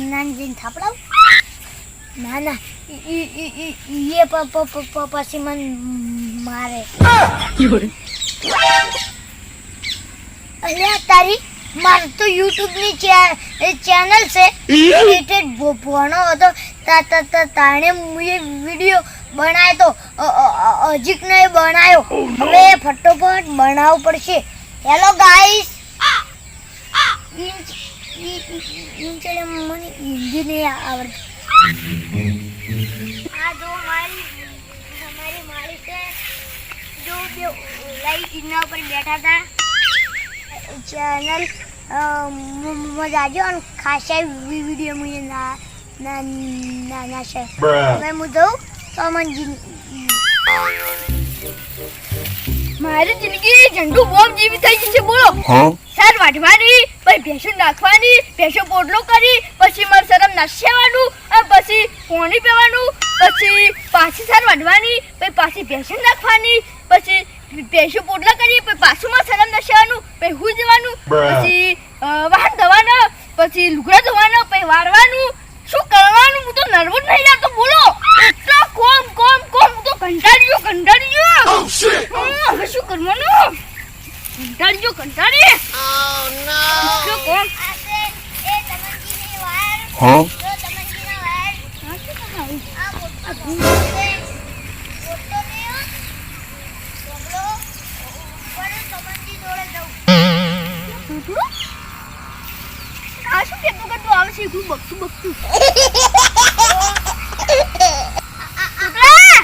નાનજીને થાપડાવ ના ના એ પછી મને મારે અલ્યા તારી માર તો YouTube ની ચેનલ છે એટલે ભણો હતો તાણે મુએ વિડિયો બનાવ્યો તો અજીક ને બનાવ્યો હવે ફટોફટ બનાવવો પડશે હેલો ગાઈસ ઇન્ચડે મને હિન્દી નહીં આવડતી આ જો हमारी मालिक है जो लाइट इतना ऊपर बैठा था चैनल मजा जो खासा वीडियो मुझे ना से मैं मुझे तो मन મારી જિંદગી ઝંડુ બોમ્બ જેવી થઈ ગઈ છે બોલો સાર વાઢવાની પછી ભેંસો નાખવાની ભેંસો પોટલો કરી પછી માર શરમ નાશવાનું અને પછી પાણી પીવાનું પછી પાછી સાર વાઢવાની પછી પાછી ભેંસો નાખવાની પછી ભેંસો પોટલા કરી પછી પાછું માર શરમ નાશવાનું પછી હુઈ જવાનું પછી વાહન ધોવાના પછી લુગડા ધોવાના પછી વાળવાનું શું કરવાનું હું તો નર્વસ નહીં લાગતો બોલો એટલો કોમ હું તો કંટાળ્યો હવે શું કરવાનું કંટાળી શું કોમ એ તમંજીની વાયર જો તમંજીના વાયર શું થાય આ ફોટો ને બોલો ઉપર તમંજી જોડે જાઉં આ શું કેતું આવે છે હું બકતું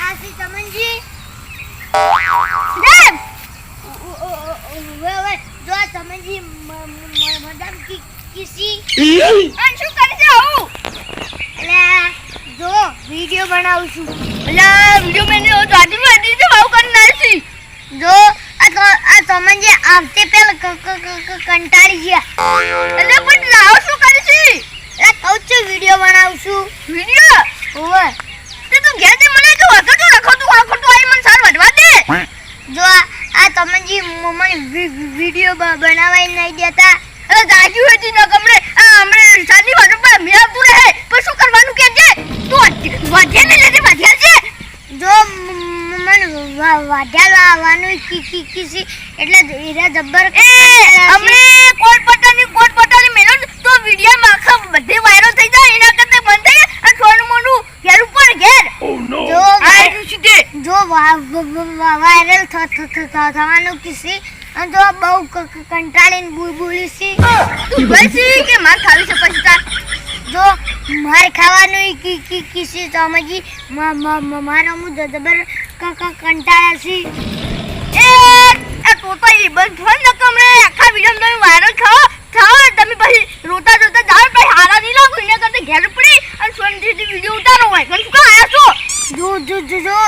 આસી તમંજી દેવ વે જો તમંજી મદમ કિસી આ શું કરી છે હું અલા જો વિડિયો બનાવું છું અલા વિડિયો મેને દાદી વાડી છે વાવ કરી નાખી જો આ તમંજી આવતે પેલા કંટાળી ગયા અલા પણ લાવ શું કરી છે એ કહું છું વિડિયો બનાવું છું વિડિયો ઓવે તે તું ઘેર દે મને તો વખતો રખો તું આઈ મને સાર વધવા દે જો આ તમંજી મને વિડિયો બનાવાઈ નહીં દેતા અરે દાજુ હતી ન કમરે હમણે સાની વાડો પર મેં તું રહે પણ શું કરવાનું કે છે તું વાઢ્યા ને લેજે વાઢ્યા છે જો મને વાઢ્યા આવવાનું કીસી એટલે હીરા જબ્બર અમે કોટ પટાની મેલો તો વિડિયો માં આખા બધે વાયરલ થઈ જાય એના કરતે બંધ થઈ અને છોનું મોનું ઘેર ઉપર ઘેર જો જો વાયરલ થવાનું કીસી અને જો બહુ કંટાળીને બોલી સી તું બોલસી કે માર ખાવી છે પછી જો માર ખાવાનું કીસી સમજી મારા મુ જબર કંટાળા સી એ તો ઈ બંધ ફોન ન કમરે આખા વિડિયો તમે વાયરલ થાઓ તમે પછી રોતા જાવ પછી હારા નહીં લાગુ એને કરતે ઘેર પડી અને સોનથી વિડિયો ઉતારો હોય કન શું આયા છો જો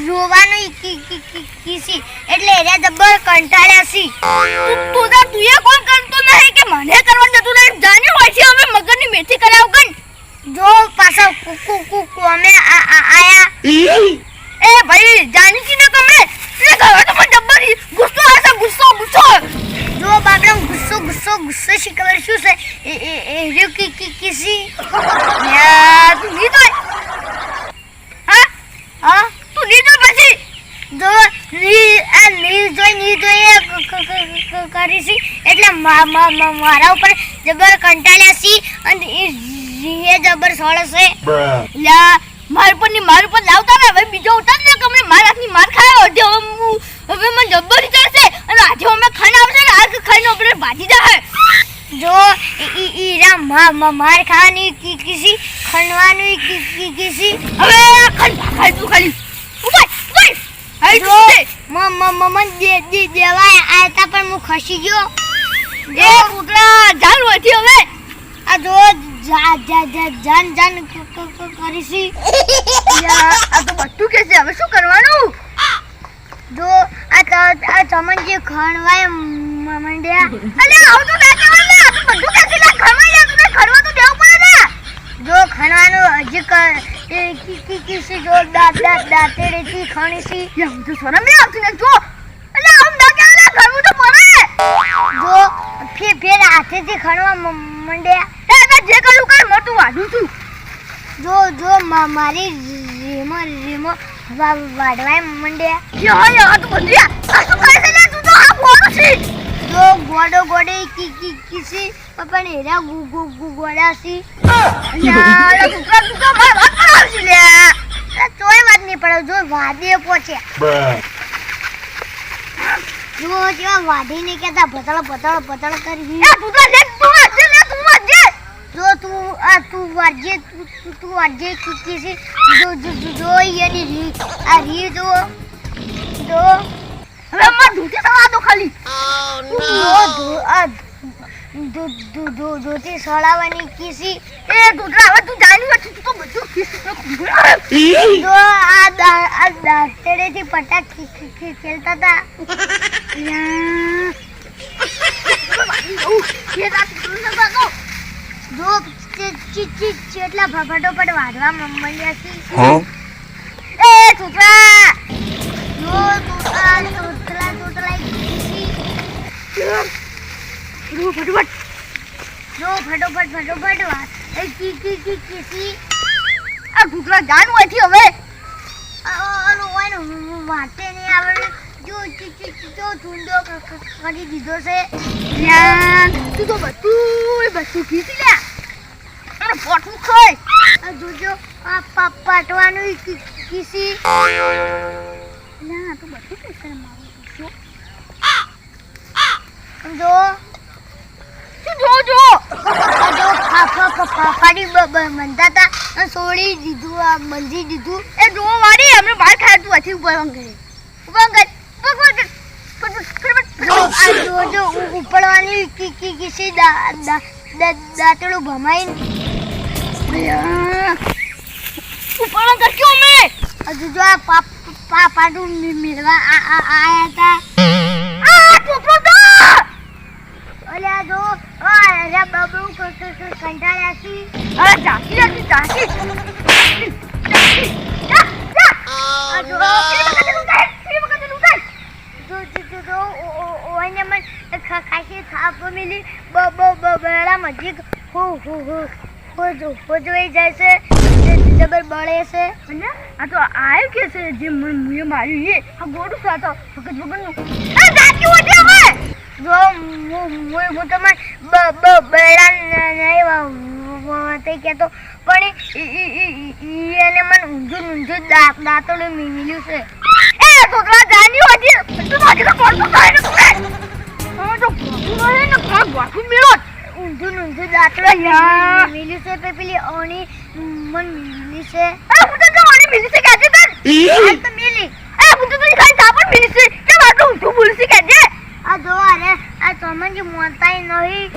રોવાનું કીસી એટલે એરા જબર કંટાળ્યા સી તું એ કોણ કરતો નહીં કે મને કરવા જતું નહીં જાની હોય છે હવે મગજની મેથી કરાવ કન જો પાછા કુ અમે આયા એ ભાઈ જાની કી ન કમરે એટલે ગયો તો પણ જબર ગુસ્સો આવે ગુસ્સો જો બાબડા ગુસ્સો શી ખબર શું છે એ જો કીસી યાર તું ની તો હા તું ની તો પછી જો ની જોઈ કરી સી એટલે મારા ઉપર જબર કંટાળ્યા સી અને એ જબર સોળે છે લા માર પર લાવતા ને હવે બીજો ઉતાર ને કમરે માર હાથની માર ખાયો હવે મને જબર ચડશે અને આજે અમે ખાને આવશે ને આ ખાઈને આપણે ભાજી જાય જો ઈરા માર ખાવાની કીસી ખણવાની કીસી હવે ખણ ભાગાય તું ખાલી ઉભા હાઈ જો મમન દેવાય આતા પણ હું ખસી ગયો એ પુતળા જાન વધી હવે આ જો જાન કરીશી આ તો બધું કે છે હવે શું કરવાનું જો આ તમંજી ખણવાય મંડ્યા અલે આવું તો ના કહેવાય ને આ બધું કે છે ખણવાય તું ખણવા તો દેવું પડે ને જો ખણવાનું હજી કિસી જો દાતેડેથી ખણીસી યા તો સોના મે આવતી ને જો અલે આમ ના કહેવાય ખણવું તો પડે જો ફેર હાથેથી ખણવા મંડ્યા જે કરું કર મોટું વાઢું છું જો મારી રીમો વાડવાય મંડ્યા યો તું બંધિયા આ શું કરે છે લે તું તો આ ગોડો છે જો ગોડે કિસી પણ એરા ગોડા સી યાર તું તો માર વાત પડાવશી લે તોય વાત નહીં પડે જો વાદે પહોંચે જો વાડીને કેતા પતળ કરી એ તું તો લે તું વાજે જો તું વાજે કિસી જો યની રી જો હવે મત ધૂતે સવા દો ખાલી ધોતી સળાવાની કિસી એ દુધરા હવે તું જાણી વાત તું તો બધું કિસી જો આ દાંતડેથી પટાક ખેલતા હતા જો ચેટલા ભફટો પર વાઢવા મંડ્યા છે એ છોકરા જો તોતલા કિસી ફટોફટ વાત કિસી આ છોકરા જાણું અહીંથી હવે વાતે નહીં આવડે જો ઠુંડો કરી દીધો છે તું તો બધું ખીસી લે અને પોટલું ખાય જોજો આ પાટવાનું કિસી ના તો બધું કિસી મારું જો ફાફાડી બંધા હતા છોડી દીધું આ બંધી દીધું એ જો વાડી એમને બહાર ખાતું હતી ઉપર જો ઉપડવાની કિસી દાંતડું ભમાઈ ઉપડવા કરજો મેં જો આ પાપાડું મેળવા આયા હતા આ ટોપલો તો અલ્યા જો અરે બાબુ કંટાળ્યા છી અરે જાકી જો ઓને મને ખાસી થાપ મિલી બબેડા મજી હો જોઈ જાય છે જબર બળે છે અને આ તો આયો કે છે જે મુએ માર્યું એ આ ગોડું સાતો ફકત વગરનું આ જાકી ઓટે હવે જો હું તમે બેડા નહીં તે કહેતો પણ એને મને ઊંધું દાંતોડું મિલ્યું છે એ છોકરા જાની હતી તું મારી તો કોણ થાય ને તું તો ગોઠું ને કોણ ગોઠું મેળો ઊંધું દાંતોડું મિલ્યું છે પેલી ઓણી મન મિલી છે હું તો ઓણી મિલી છે કે તન તો મિલી હું તો ખાઈ થાપણ મિલી છે કે વાતો ઊંધું બોલસી કે જે આ જો અરે આ તમન જે મોતાઈ નહીં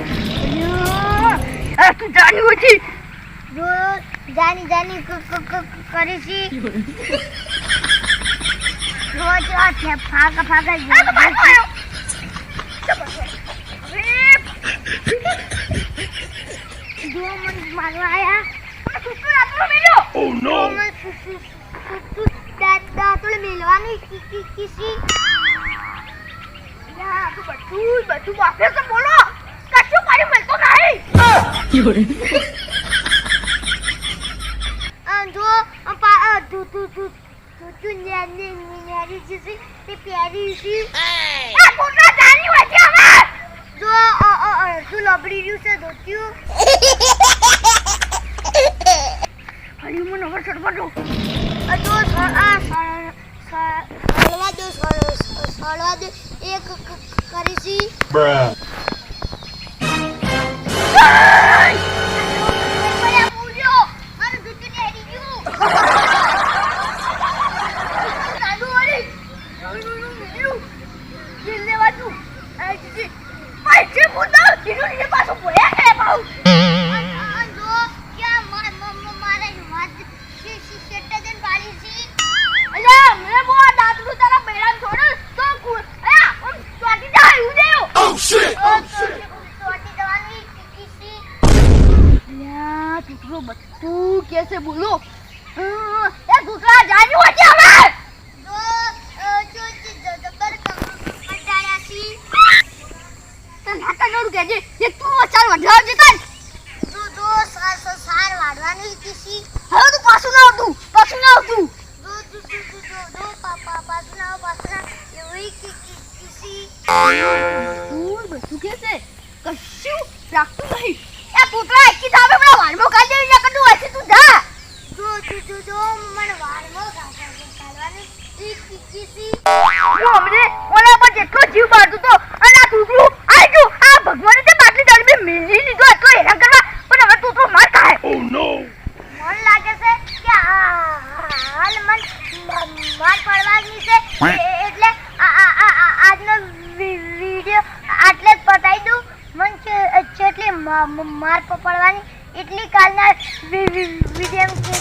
તું જાની હોતી જો જાની કરીશી જો ફાકા જો મન મારવા આયા તું આટલો મેલ્યો ઓ નો દાંતોડે મેલવાની કિસી યા તું બધું વાપરે તો બોલો કશું પાડી મળતો નહીં જો તું ન્યારી જીસી તે પ્યારી સી આ કોના જાની હોય છે હવે જો તું લબડી રહ્યું છે દોત્યું હરી મને નંબર છોડવા દો જો સળવા દો એક કરીશી બધું કેસે બોલો એ દૂસરા જાની હોય છે હવે જો જબર કંટાળ્યા છી તને નાકા નોડ કેજે જે તું ચાલ વધ્યો છે તન તું બધું કે છે કશું રાખતું નહીં એ પુતળા એકી સામે પેલા વાળમો કાઢી દે નકર તું હશે તું જા જો મને વાળમો કાઢવાની કિસી હું અમને ઓલા પર જેટલો જીવ બાળતું તો અને આ ટૂટલું આ જો આ ભગવાને તે બાટલી દાડી મેલી લીધો એટલો હેરાન કરવા પણ હવે તું તો માર ખાય ઓ નો મન લાગે છે કે હાલ મન માર પડવાની છે એટલે આજનો વિડિયો આટલે જ પતાઈ દઉં મન જેટલી માર પડવાની એટલી કાલના વિડિયો કે